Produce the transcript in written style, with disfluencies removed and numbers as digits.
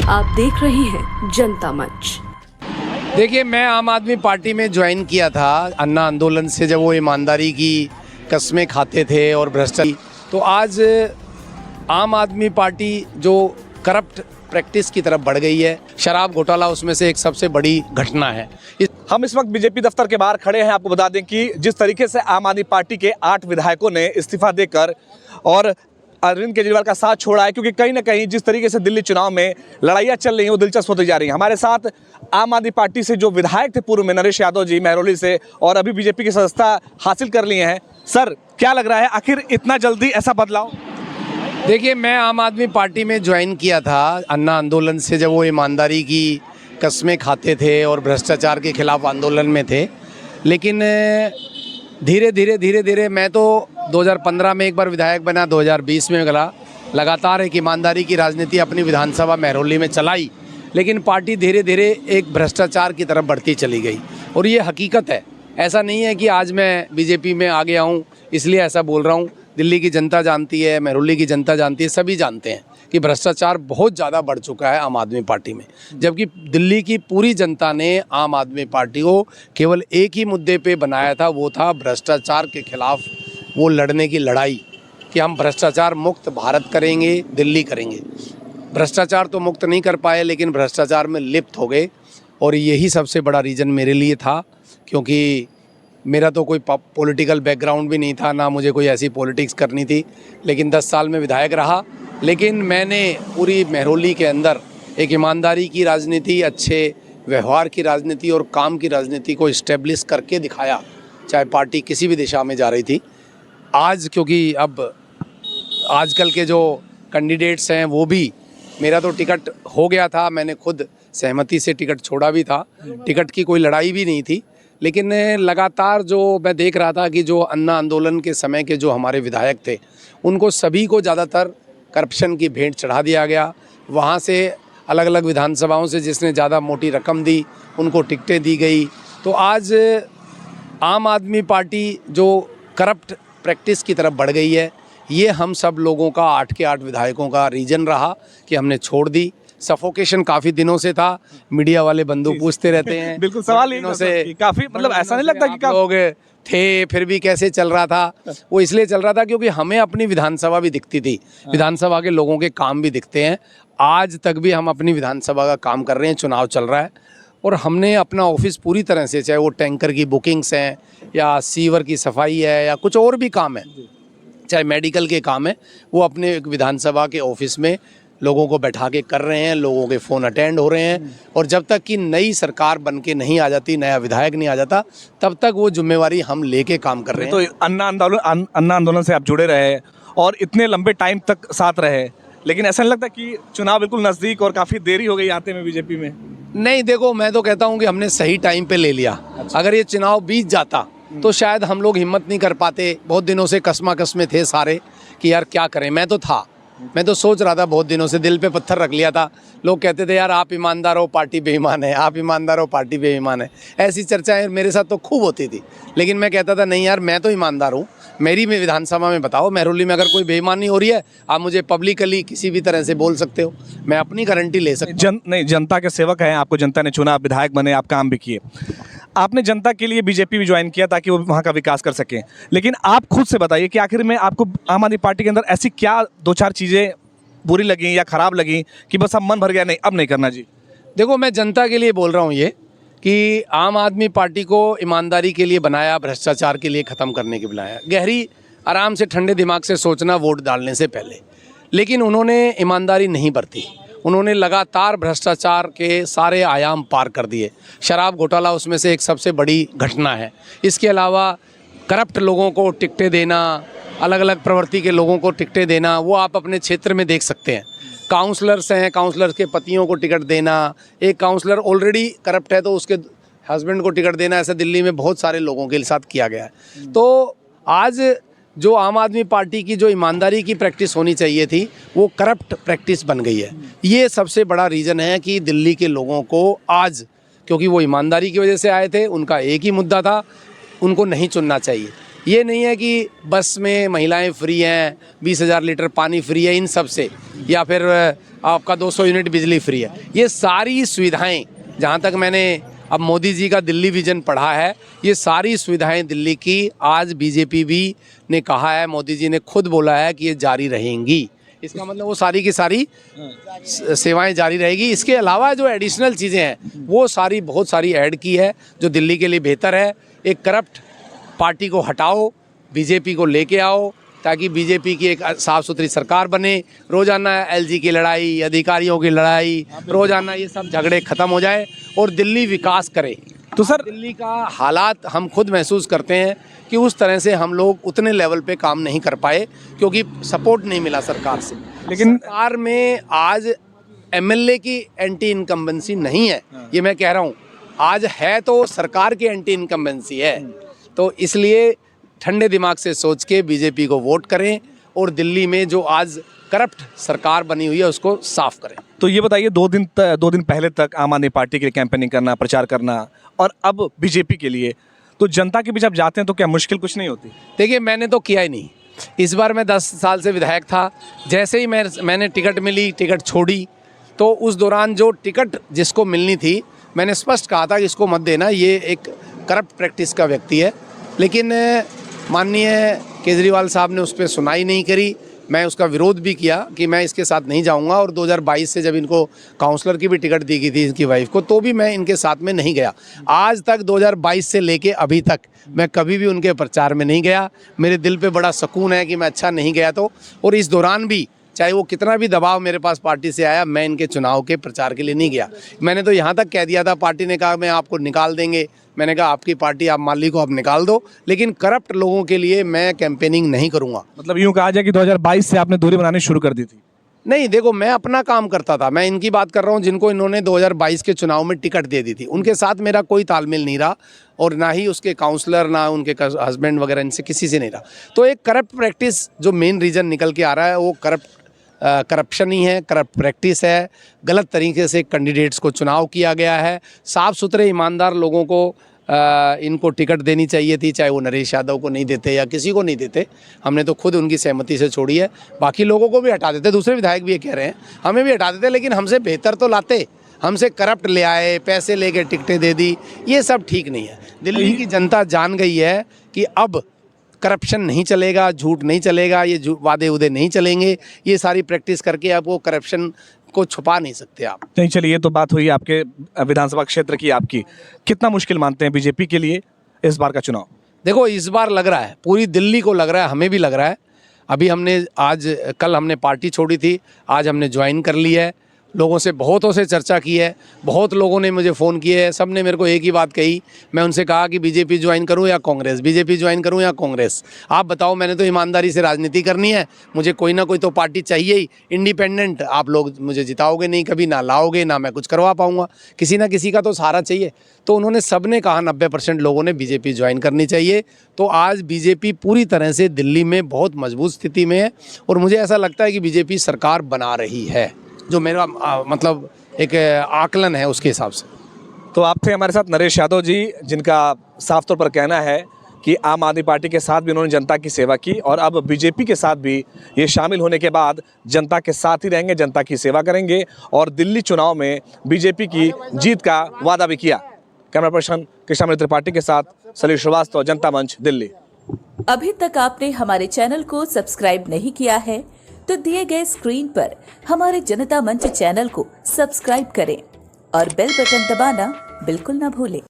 आप देख रहे हैं जनता मंच। देखिए, मैं आम आदमी पार्टी में ज्वाइन किया था अन्ना आंदोलन से, जब वो ईमानदारी की कस्में खाते थे और भ्रष्टाचार। तो आज आम आदमी पार्टी जो करप्ट प्रैक्टिस की तरफ बढ़ गई है, शराब घोटाला उसमें से एक सबसे बड़ी घटना है। हम इस वक्त बीजेपी दफ्तर के बाहर खड़े हैं। आपको बता दें कि जिस तरीके से आम आदमी पार्टी के 8 विधायकों ने इस्तीफा देकर और अरविंद केजरीवाल का साथ छोड़ा है, क्योंकि कहीं ना कहीं जिस तरीके से दिल्ली चुनाव में लड़ाइयाँ चल रही हैं वो दिलचस्प होती जा रही हैं। हमारे साथ आम आदमी पार्टी से जो विधायक थे पूर्व में, नरेश यादव जी महरौली से, और अभी बीजेपी की सदस्यता हासिल कर लिए हैं। सर, क्या लग रहा है आखिर इतना जल्दी ऐसा बदलाव? देखिए, मैं आम आदमी पार्टी में ज्वाइन किया था अन्ना आंदोलन से, जब वो ईमानदारी की कस्में खाते थे और भ्रष्टाचार के खिलाफ आंदोलन में थे। लेकिन धीरे धीरे मैं तो 2015 में एक बार विधायक बना, 2020 में गला, लगातार एक ईमानदारी की राजनीति अपनी विधानसभा महरौली में चलाई। लेकिन पार्टी धीरे धीरे एक भ्रष्टाचार की तरफ बढ़ती चली गई, और ये हकीकत है। ऐसा नहीं है कि आज मैं बीजेपी में आ गया हूँ इसलिए ऐसा बोल रहा हूँ। दिल्ली की जनता जानती है, महरौली की जनता जानती है, सभी जानते हैं कि भ्रष्टाचार बहुत ज़्यादा बढ़ चुका है आम आदमी पार्टी में। जबकि दिल्ली की पूरी जनता ने आम आदमी पार्टी को केवल एक ही मुद्दे पे बनाया था, वो था भ्रष्टाचार के खिलाफ वो लड़ने की लड़ाई, कि हम भ्रष्टाचार मुक्त भारत करेंगे, दिल्ली करेंगे। भ्रष्टाचार तो मुक्त नहीं कर पाए, लेकिन भ्रष्टाचार में लिप्त हो गए। और यही सबसे बड़ा रीज़न मेरे लिए था, क्योंकि मेरा तो कोई पॉलिटिकल बैकग्राउंड भी नहीं था, ना मुझे कोई ऐसी पॉलिटिक्स करनी थी। लेकिन 10 साल में विधायक रहा, लेकिन मैंने पूरी महरौली के अंदर एक ईमानदारी की राजनीति, अच्छे व्यवहार की राजनीति और काम की राजनीति को इस्टेब्लिश करके दिखाया, चाहे पार्टी किसी भी दिशा में जा रही थी। आज क्योंकि अब आजकल के जो कैंडिडेट्स हैं वो भी, मेरा तो टिकट हो गया था, मैंने खुद सहमति से टिकट छोड़ा भी था, टिकट की कोई लड़ाई भी नहीं थी। लेकिन लगातार जो मैं देख रहा था कि जो अन्ना आंदोलन के समय के जो हमारे विधायक थे, उनको सभी को ज़्यादातर करप्शन की भेंट चढ़ा दिया गया। वहाँ से अलग अलग विधानसभाओं से जिसने ज़्यादा मोटी रकम दी उनको टिकटें दी गई। तो आज आम आदमी पार्टी जो करप्ट प्रैक्टिस की तरफ बढ़ गई है, ये हम सब लोगों का, 8 के 8 विधायकों का रीजन रहा कि हमने छोड़ दी। सफोकेशन काफ़ी दिनों से था, मीडिया वाले बंदूक पूछते रहते हैं। बिल्कुल, सवाल दिनों से काफ़ी, मतलब ऐसा नहीं लगता कि लोग थे, फिर भी कैसे चल रहा था? वो इसलिए चल रहा था क्योंकि हमें अपनी विधानसभा भी दिखती थी, विधानसभा के लोगों के काम भी दिखते हैं। आज तक भी हम अपनी विधानसभा का काम कर रहे हैं, चुनाव चल रहा है, और हमने अपना ऑफिस पूरी तरह से, चाहे वो टैंकर की बुकिंग्स हैं या सीवर की सफाई है या कुछ और भी काम है, चाहे मेडिकल के काम है, वो अपने विधानसभा के ऑफिस में लोगों को बैठा के कर रहे हैं। लोगों के फ़ोन अटेंड हो रहे हैं, और जब तक कि नई सरकार बन के नहीं आ जाती, नया विधायक नहीं आ जाता, तब तक वो जिम्मेवारी हम लेके काम कर रहे हैं। तो अन्ना आंदोलन से आप जुड़े रहे और इतने लंबे टाइम तक साथ रहे, लेकिन ऐसा नहीं लगता कि चुनाव बिल्कुल नज़दीक और काफ़ी देरी हो गई आते में बीजेपी में? नहीं, देखो, मैं तो कहता हूँ कि हमने सही टाइम पे ले लिया। अगर ये चुनाव बीत जाता तो शायद हम लोग हिम्मत नहीं कर पाते। बहुत दिनों से कस्में थे सारे कि यार क्या करें। मैं तो सोच रहा था, बहुत दिनों से दिल पे पत्थर रख लिया था। लोग कहते थे यार आप ईमानदार हो, पार्टी बेईमान है, आप ईमानदार हो, पार्टी बेईमान है। ऐसी चर्चाएं मेरे साथ तो खूब होती थी, लेकिन मैं कहता था नहीं यार, मैं तो ईमानदार हूँ। मेरी में विधानसभा में बताओ, महरौली में अगर कोई बेईमानी हो रही है, आप मुझे पब्लिकली किसी भी तरह से बोल सकते हो, मैं अपनी गारंटी ले सकता हूँ। नहीं, जनता के सेवक हैं, आपको जनता ने चुना, आप विधायक बने, आप काम भी किए। आपने जनता के लिए बीजेपी भी ज्वाइन किया ताकि वो वहाँ का विकास कर सकें। लेकिन आप खुद से बताइए कि आखिर में आपको आम आदमी पार्टी के अंदर ऐसी क्या 2-4 चीज़ें बुरी लगी या ख़राब लगी कि बस अब मन भर गया, नहीं अब नहीं करना जी? देखो, मैं जनता के लिए बोल रहा हूँ ये कि आम आदमी पार्टी को ईमानदारी के लिए बनाया, भ्रष्टाचार के लिए ख़त्म करने के लिए बनाया। गहरी आराम से ठंडे दिमाग से सोचना वोट डालने से पहले। लेकिन उन्होंने ईमानदारी नहीं बरती, उन्होंने लगातार भ्रष्टाचार के सारे आयाम पार कर दिए। शराब घोटाला उसमें से एक सबसे बड़ी घटना है। इसके अलावा करप्ट लोगों को टिकटें देना, अलग अलग प्रवृत्ति के लोगों को टिकटें देना, वो आप अपने क्षेत्र में देख सकते हैं। काउंसलर्स हैं, काउंसलर्स के पतियों को टिकट देना, एक काउंसलर ऑलरेडी करप्ट है तो उसके हस्बैंड को टिकट देना, ऐसा दिल्ली में बहुत सारे लोगों के साथ किया गया है। तो आज जो आम आदमी पार्टी की जो ईमानदारी की प्रैक्टिस होनी चाहिए थी, वो करप्ट प्रैक्टिस बन गई है। ये सबसे बड़ा रीज़न है कि दिल्ली के लोगों को आज, क्योंकि वो ईमानदारी की वजह से आए थे, उनका एक ही मुद्दा था, उनको नहीं चुनना चाहिए। ये नहीं है कि बस में महिलाएं फ्री हैं, 20,000 लीटर पानी फ्री है इन सब से, या फिर आपका 200 यूनिट बिजली फ्री है। ये सारी सुविधाएं, जहाँ तक मैंने अब मोदी जी का दिल्ली विजन पढ़ा है, ये सारी सुविधाएं दिल्ली की आज बीजेपी भी ने कहा है, मोदी जी ने खुद बोला है कि ये जारी रहेंगी। इसका मतलब वो सारी की सारी सेवाएं जारी रहेगी। इसके अलावा जो एडिशनल चीज़ें हैं वो सारी बहुत सारी ऐड की है जो दिल्ली के लिए बेहतर है। एक करप्ट पार्टी को हटाओ, बीजेपी को लेके आओ, ताकि बीजेपी की एक साफ़ सुथरी सरकार बने। रोज़ाना एलजी की लड़ाई, अधिकारियों की लड़ाई, रोज़ाना ये सब झगड़े ख़त्म हो जाए और दिल्ली विकास करे। तो सर, दिल्ली का हालात हम खुद महसूस करते हैं कि उस तरह से हम लोग उतने लेवल पे काम नहीं कर पाए क्योंकि सपोर्ट नहीं मिला सरकार से। लेकिन सरकार में आज एमएलए की एंटी इनकम्बेंसी नहीं है, ये मैं कह रहा हूँ। आज है तो सरकार की एंटी इनकम्बेंसी है। तो इसलिए ठंडे दिमाग से सोच के बीजेपी को वोट करें और दिल्ली में जो आज करप्ट सरकार बनी हुई है उसको साफ करें। तो ये बताइए, 2 दिन पहले तक आम आदमी पार्टी के लिए कैंपेनिंग करना, प्रचार करना, और अब बीजेपी के लिए, तो जनता के बीच आप जाते हैं तो क्या मुश्किल कुछ नहीं होती? देखिए, मैंने तो किया ही नहीं। इस बार मैं 10 साल से विधायक था। जैसे ही मैंने टिकट मिली, टिकट छोड़ी, तो उस दौरान जो टिकट जिसको मिलनी थी मैंने स्पष्ट कहा था कि इसको मत देना, ये एक करप्ट प्रैक्टिस का व्यक्ति है। लेकिन माननीय केजरीवाल साहब ने उस पर सुनाई नहीं करी। मैं उसका विरोध भी किया कि मैं इसके साथ नहीं जाऊंगा, और 2022 से जब इनको काउंसलर की भी टिकट दी गई थी इनकी वाइफ को, तो भी मैं इनके साथ में नहीं गया। आज तक 2022 से लेके अभी तक मैं कभी भी उनके प्रचार में नहीं गया। मेरे दिल पे बड़ा सुकून है कि मैं अच्छा नहीं गया तो। और इस दौरान भी चाहे वो कितना भी दबाव मेरे पास पार्टी से आया, मैं इनके चुनाव के प्रचार के लिए नहीं गया। मैंने तो यहाँ तक कह दिया था, पार्टी ने कहा मैं आपको निकाल देंगे, मैंने कहा आपकी पार्टी, आप माली को आप निकाल दो, लेकिन करप्ट लोगों के लिए मैं कैंपेनिंग नहीं करूँगा। मतलब यूँ कहा जाए कि 2022 से आपने दूरी बनानी शुरू कर दी थी? नहीं, देखो, मैं अपना काम करता था। मैं इनकी बात कर रहा हूँ जिनको इन्होंने 2022 के चुनाव में टिकट दे दी थी। उनके साथ मेरा कोई तालमेल नहीं रहा, और ना ही उसके काउंसलर, ना उनके हस्बैंड वगैरह, इनसे किसी से नहीं रहा। तो एक करप्ट प्रैक्टिस जो मेन रीज़न निकल के आ रहा है वो करप्शन ही है, करप्ट प्रैक्टिस है। गलत तरीके से कैंडिडेट्स को चुनाव किया गया है। साफ़ सुथरे ईमानदार लोगों को इनको टिकट देनी चाहिए थी, चाहे वो नरेश यादव को नहीं देते या किसी को नहीं देते। हमने तो खुद उनकी सहमति से छोड़ी है। बाकी लोगों को भी हटा देते, दूसरे विधायक भी ये कह रहे हैं, हमें भी हटा देते, लेकिन हमसे बेहतर तो लाते। हमसे करप्ट ले आए, पैसे लेके टिकटें दे दी, ये सब ठीक नहीं है। दिल्ली की जनता जान गई है कि अब करप्शन नहीं चलेगा, झूठ नहीं चलेगा, ये वादे उदे नहीं चलेंगे। ये सारी प्रैक्टिस करके अब वो करप्शन को छुपा नहीं सकते आप। नहीं, चलिए, ये तो बात हुई आपके विधानसभा क्षेत्र की। आपकी कितना मुश्किल मानते हैं बीजेपी के लिए इस बार का चुनाव? देखो, इस बार लग रहा है, पूरी दिल्ली को लग रहा है, हमें भी लग रहा है। अभी कल हमने पार्टी छोड़ी थी, आज हमने ज्वाइन कर ली है। लोगों से, बहुतों से चर्चा की है, बहुत लोगों ने मुझे फ़ोन किए हैं, सब ने मेरे को एक ही बात कही। मैं उनसे कहा कि बीजेपी ज्वाइन करूं या कांग्रेस, बीजेपी ज्वाइन करूं या कांग्रेस, आप बताओ। मैंने तो ईमानदारी से राजनीति करनी है, मुझे कोई ना कोई तो पार्टी चाहिए ही। इंडिपेंडेंट आप लोग मुझे जिताओगे नहीं, कभी ना लाओगे, ना मैं कुछ करवा पाऊँगा, किसी ना किसी का तो सहारा चाहिए। तो उन्होंने, सब ने कहा, 90% लोगों ने बीजेपी ज्वाइन करनी चाहिए। तो आज बीजेपी पूरी तरह से दिल्ली में बहुत मजबूत स्थिति में है, और मुझे ऐसा लगता है कि बीजेपी सरकार बना रही है, जो मेरा मतलब एक आकलन है उसके हिसाब से। तो आप थे हमारे साथ नरेश यादव जी, जिनका साफ तौर पर कहना है कि आम आदमी पार्टी के साथ भी उन्होंने जनता की सेवा की, और अब बीजेपी के साथ भी ये शामिल होने के बाद जनता के साथ ही रहेंगे, जनता की सेवा करेंगे, और दिल्ली चुनाव में बीजेपी की जीत का वादा भी किया। कैमरा पर्सन कृष्णा त्रिपाठी के साथ सलील श्रीवास्तव, जनता मंच, दिल्ली। अभी तक आपने हमारे चैनल को सब्सक्राइब नहीं किया है तो दिए गए स्क्रीन पर हमारे जनता मंच चैनल को सब्सक्राइब करें और बेल बटन दबाना बिल्कुल ना भूलें।